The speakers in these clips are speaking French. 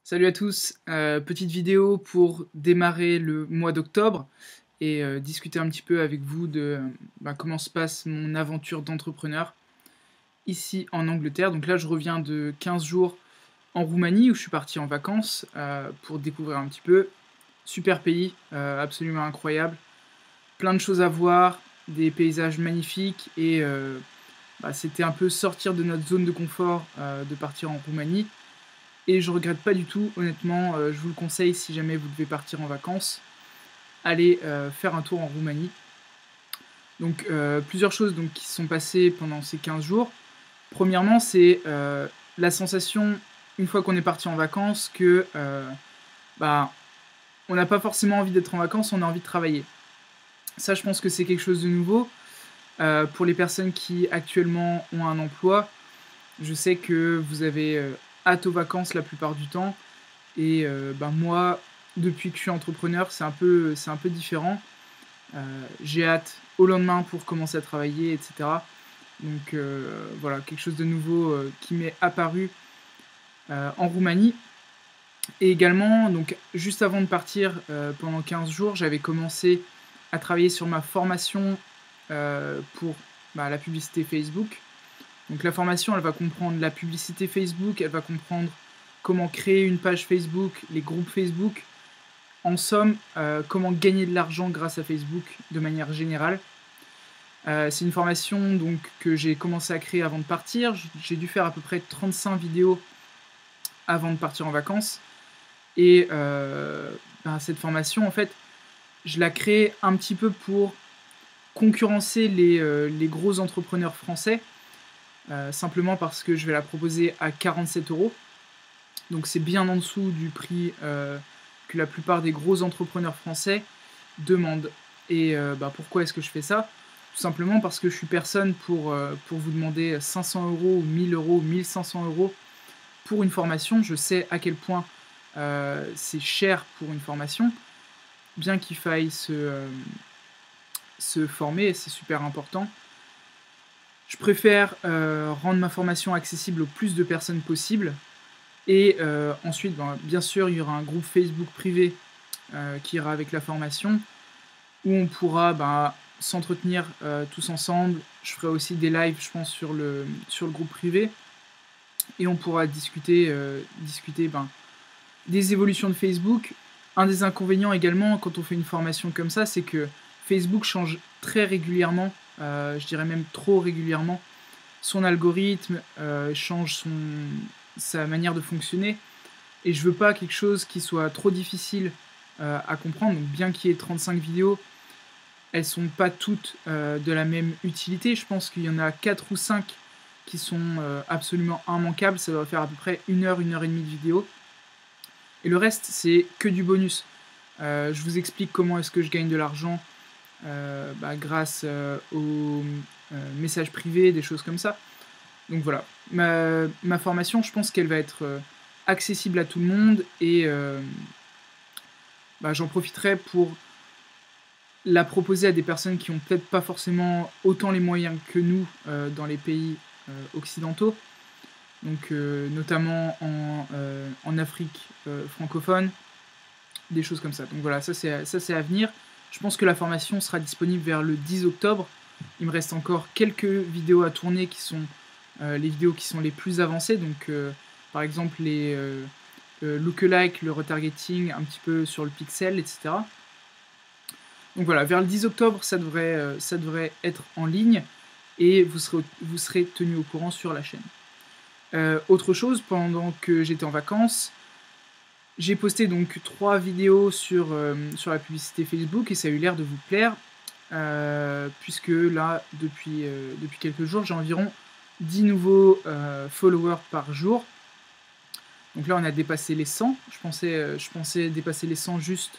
Salut à tous, petite vidéo pour démarrer le mois d'octobre et discuter un petit peu avec vous de comment se passe mon aventure d'entrepreneur ici en Angleterre. Donc là je reviens de 15 jours en Roumanie où je suis parti en vacances pour découvrir un petit peu. Super pays, absolument incroyable, plein de choses à voir, des paysages magnifiques et c'était un peu sortir de notre zone de confort de partir en Roumanie. Et je regrette pas du tout, honnêtement, je vous le conseille si jamais vous devez partir en vacances, allez faire un tour en Roumanie. Donc plusieurs choses donc, qui se sont passées pendant ces 15 jours. Premièrement, c'est la sensation, une fois qu'on est parti en vacances, que bah, on n'a pas forcément envie d'être en vacances, on a envie de travailler. Ça, je pense que c'est quelque chose de nouveau. Pour les personnes qui actuellement ont un emploi, je sais que vous avez hâte aux vacances la plupart du temps. Et moi, depuis que je suis entrepreneur, c'est un peu différent. J'ai hâte au lendemain pour commencer à travailler, et cetera. Donc voilà, quelque chose de nouveau qui m'est apparu en Roumanie. Et également, donc juste avant de partir, pendant 15 jours, j'avais commencé à travailler sur ma formation pour la publicité Facebook. Donc la formation, elle va comprendre la publicité Facebook, elle va comprendre comment créer une page Facebook, les groupes Facebook. En somme, comment gagner de l'argent grâce à Facebook de manière générale. C'est une formation donc, que j'ai commencé à créer avant de partir. J'ai dû faire à peu près 35 vidéos avant de partir en vacances. Et cette formation, en fait, je la crée un petit peu pour concurrencer les gros entrepreneurs français. Simplement parce que je vais la proposer à 47 €. Donc c'est bien en dessous du prix que la plupart des gros entrepreneurs français demandent. Et pourquoi est-ce que je fais ça? Tout simplement parce que je suis personne pour vous demander 500 € ou 1000 € ou 1500 € pour une formation. Je sais à quel point c'est cher pour une formation, bien qu'il faille se former, c'est super important. Je préfère rendre ma formation accessible au plus de personnes possible. Et ensuite, bien sûr, il y aura un groupe Facebook privé qui ira avec la formation, où on pourra s'entretenir tous ensemble. Je ferai aussi des lives, je pense, sur le groupe privé. Et on pourra discuter des évolutions de Facebook. Un des inconvénients également, quand on fait une formation comme ça, c'est que Facebook change très régulièrement, je dirais même trop régulièrement, son algorithme, change sa manière de fonctionner. Et je veux pas quelque chose qui soit trop difficile à comprendre. Donc bien qu'il y ait 35 vidéos, elles sont pas toutes de la même utilité. Je pense qu'il y en a 4 ou 5 qui sont absolument immanquables. Ça doit faire à peu près 1 heure, 1 heure et demie de vidéo. Et le reste, c'est que du bonus. Je vous explique comment est-ce que je gagne de l'argent grâce aux messages privés, des choses comme ça. Donc voilà, ma formation, je pense qu'elle va être accessible à tout le monde et j'en profiterai pour la proposer à des personnes qui ont peut-être pas forcément autant les moyens que nous dans les pays occidentaux, donc notamment en Afrique francophone, des choses comme ça. Donc voilà, ça c'est à venir. Je pense que la formation sera disponible vers le 10 octobre. Il me reste encore quelques vidéos à tourner qui sont les vidéos qui sont les plus avancées, donc par exemple les lookalike, le retargeting, un petit peu sur le pixel, etc. Donc voilà, vers le 10 octobre, ça devrait être en ligne et vous serez tenu au courant sur la chaîne. Autre chose, pendant que j'étais en vacances, j'ai posté donc 3 vidéos sur la publicité Facebook et ça a eu l'air de vous plaire, puisque là, depuis quelques jours, j'ai environ 10 nouveaux followers par jour. Donc là, on a dépassé les 100. Je pensais dépasser les 100 juste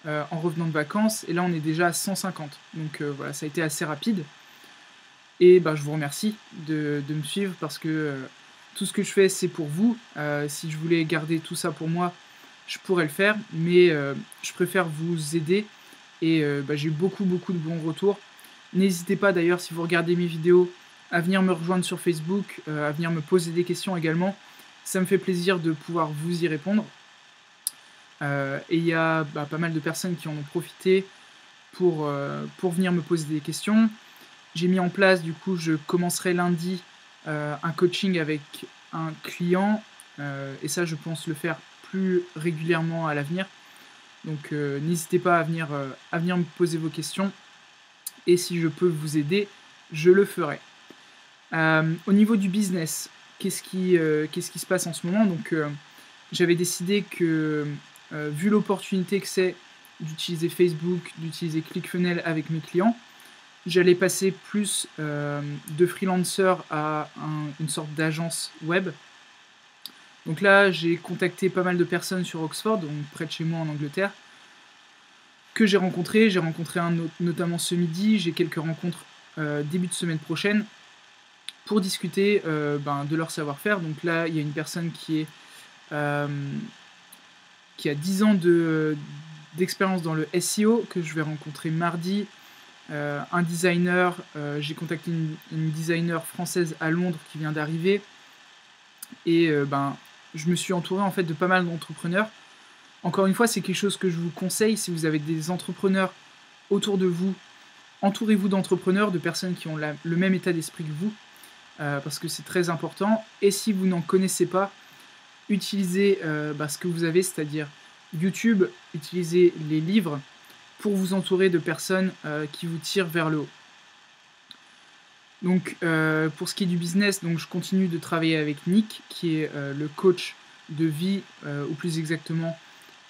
en revenant de vacances. Et là, on est déjà à 150. Donc voilà, ça a été assez rapide. Et je vous remercie de me suivre parce que tout ce que je fais, c'est pour vous. Si je voulais garder tout ça pour moi, je pourrais le faire. Mais je préfère vous aider. Et j'ai eu beaucoup de bons retours. N'hésitez pas d'ailleurs, si vous regardez mes vidéos, à venir me rejoindre sur Facebook, à venir me poser des questions également. Ça me fait plaisir de pouvoir vous y répondre. Et il y a pas mal de personnes qui en ont profité pour venir me poser des questions. J'ai mis en place, du coup, je commencerai lundi un coaching avec un client, et ça, je pense le faire plus régulièrement à l'avenir. Donc, n'hésitez pas à venir me poser vos questions, et si je peux vous aider, je le ferai. Au niveau du business, qu'est-ce qui se passe en ce moment? Donc, j'avais décidé que, vu l'opportunité que c'est d'utiliser Facebook, d'utiliser ClickFunnels avec mes clients, j'allais passer plus de freelancer à une sorte d'agence web. Donc là, j'ai contacté pas mal de personnes sur Oxford, donc près de chez moi en Angleterre, que j'ai rencontré. J'ai rencontré un notamment ce midi. J'ai quelques rencontres début de semaine prochaine pour discuter de leur savoir-faire. Donc là, il y a une personne qui a 10 ans d'expérience dans le SEO que je vais rencontrer mardi. Un designer, j'ai contacté une designer française à Londres qui vient d'arriver. Et je me suis entouré en fait de pas mal d'entrepreneurs. Encore une fois, c'est quelque chose que je vous conseille si vous avez des entrepreneurs autour de vous. Entourez-vous d'entrepreneurs, de personnes qui ont le même état d'esprit que vous, parce que c'est très important. Et si vous n'en connaissez pas, utilisez ce que vous avez, c'est-à-dire YouTube, utilisez les livres pour vous entourer de personnes qui vous tirent vers le haut. Donc, pour ce qui est du business, donc je continue de travailler avec Nick, qui est le coach de vie, ou plus exactement,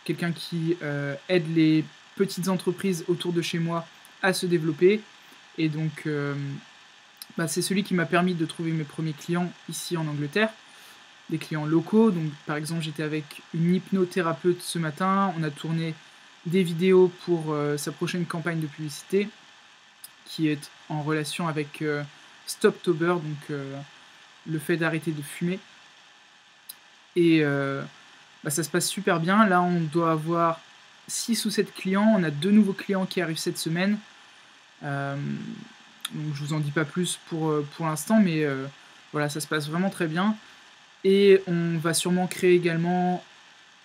quelqu'un qui aide les petites entreprises autour de chez moi à se développer. Et donc, c'est celui qui m'a permis de trouver mes premiers clients ici en Angleterre, des clients locaux. Donc, par exemple, j'étais avec une hypnothérapeute ce matin, on a tourné des vidéos pour sa prochaine campagne de publicité, qui est en relation avec Stoptober, donc le fait d'arrêter de fumer. Et ça se passe super bien. Là, on doit avoir 6 ou 7 clients. On a 2 nouveaux clients qui arrivent cette semaine. Donc je vous en dis pas plus pour l'instant, mais voilà, ça se passe vraiment très bien. Et on va sûrement créer également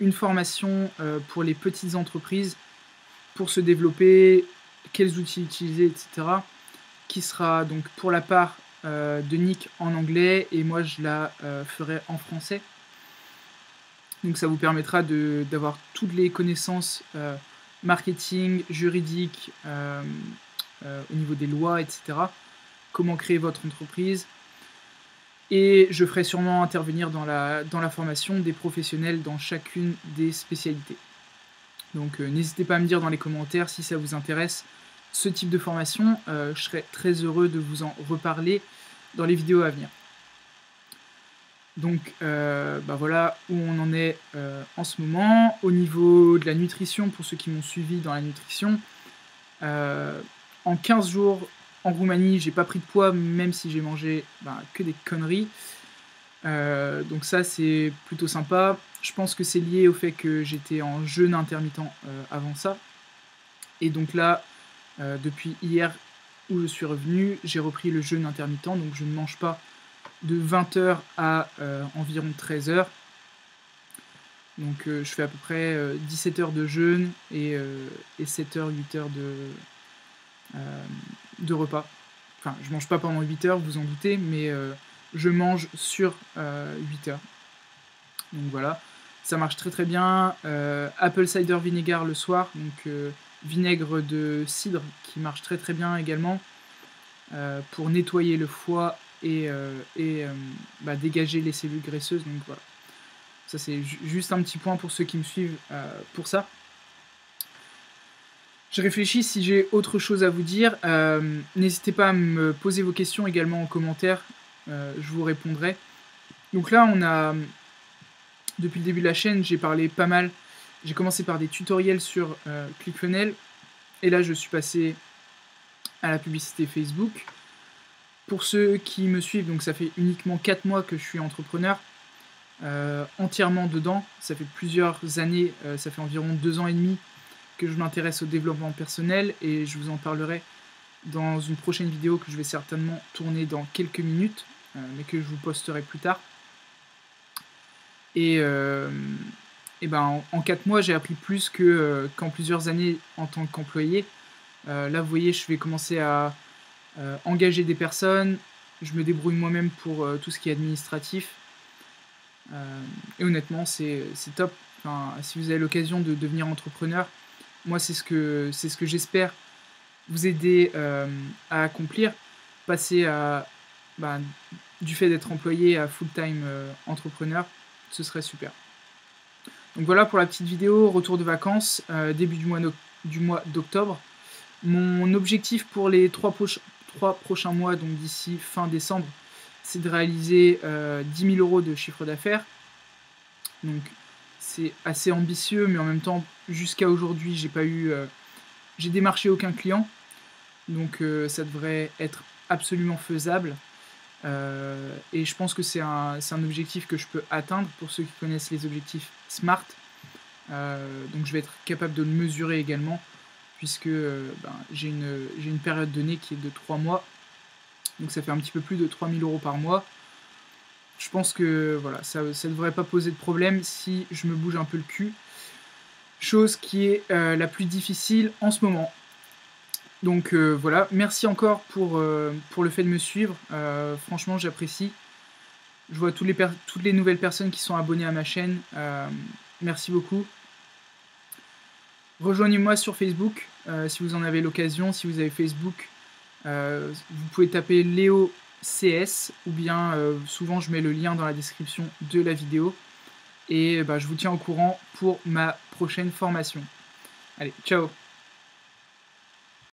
une formation pour les petites entreprises pour se développer, quels outils utiliser, etc. Qui sera donc pour la part de Nick en anglais, et moi je la ferai en français. Donc ça vous permettra d'avoir toutes les connaissances marketing, juridique, au niveau des lois, etc. Comment créer votre entreprise. Et je ferai sûrement intervenir dans la formation des professionnels dans chacune des spécialités. Donc n'hésitez pas à me dire dans les commentaires si ça vous intéresse ce type de formation. Je serai très heureux de vous en reparler dans les vidéos à venir. Donc voilà où on en est en ce moment. Au niveau de la nutrition, pour ceux qui m'ont suivi dans la nutrition, en 15 jours en Roumanie, j'ai pas pris de poids, même si j'ai mangé que des conneries. Donc ça, c'est plutôt sympa. Je pense que c'est lié au fait que j'étais en jeûne intermittent avant ça. Et donc là, depuis hier où je suis revenu, j'ai repris le jeûne intermittent. Donc je ne mange pas de 20h à environ 13h. Donc je fais à peu près 17 heures de jeûne et 7h, 8h de repas. Enfin, je mange pas pendant 8 heures, vous en doutez, mais je mange sur 8 heures. Donc voilà, ça marche très très bien. Apple cider vinegar le soir, donc vinaigre de cidre qui marche très très bien également pour nettoyer le foie et dégager les cellules graisseuses. Donc voilà, ça c'est juste un petit point pour ceux qui me suivent pour ça. Je réfléchis si j'ai autre chose à vous dire. N'hésitez pas à me poser vos questions également en commentaire. Je vous répondrai. Donc là, depuis le début de la chaîne, j'ai parlé pas mal. J'ai commencé par des tutoriels sur ClickFunnels. Et là, je suis passé à la publicité Facebook. Pour ceux qui me suivent, donc ça fait uniquement 4 mois que je suis entrepreneur. Entièrement dedans. Ça fait plusieurs années, ça fait environ 2 ans et demi que je m'intéresse au développement personnel, et je vous en parlerai dans une prochaine vidéo que je vais certainement tourner dans quelques minutes, mais que je vous posterai plus tard. Et et ben, en 4 mois, j'ai appris plus qu'en plusieurs années en tant qu'employé. Là, vous voyez, je vais commencer à engager des personnes, je me débrouille moi-même pour tout ce qui est administratif. Et honnêtement, c'est top. Enfin, si vous avez l'occasion de devenir entrepreneur, moi, c'est ce que j'espère vous aider à accomplir. Passer bah, du fait d'être employé à full-time entrepreneur, ce serait super. Donc voilà pour la petite vidéo, retour de vacances, début du mois d'octobre. Mon objectif pour les 3 prochains mois, donc d'ici fin décembre, c'est de réaliser 10 000 € de chiffre d'affaires. Donc c'est assez ambitieux, mais en même temps, jusqu'à aujourd'hui, j'ai démarché aucun client. Donc ça devrait être absolument faisable. Et je pense que c'est un objectif que je peux atteindre pour ceux qui connaissent les objectifs SMART. Donc je vais être capable de le mesurer également, puisque j'ai une période donnée qui est de 3 mois. Donc ça fait un petit peu plus de 3 000 € par mois. Je pense que voilà, ça ne devrait pas poser de problème si je me bouge un peu le cul. Chose qui est la plus difficile en ce moment. Donc voilà, merci encore pour le fait de me suivre. Franchement, j'apprécie. Je vois toutes les nouvelles personnes qui sont abonnées à ma chaîne. Merci beaucoup. Rejoignez-moi sur Facebook si vous en avez l'occasion. Si vous avez Facebook, vous pouvez taper Léo CS, ou bien souvent je mets le lien dans la description de la vidéo. Et je vous tiens au courant pour ma prochaine formation. Allez, ciao!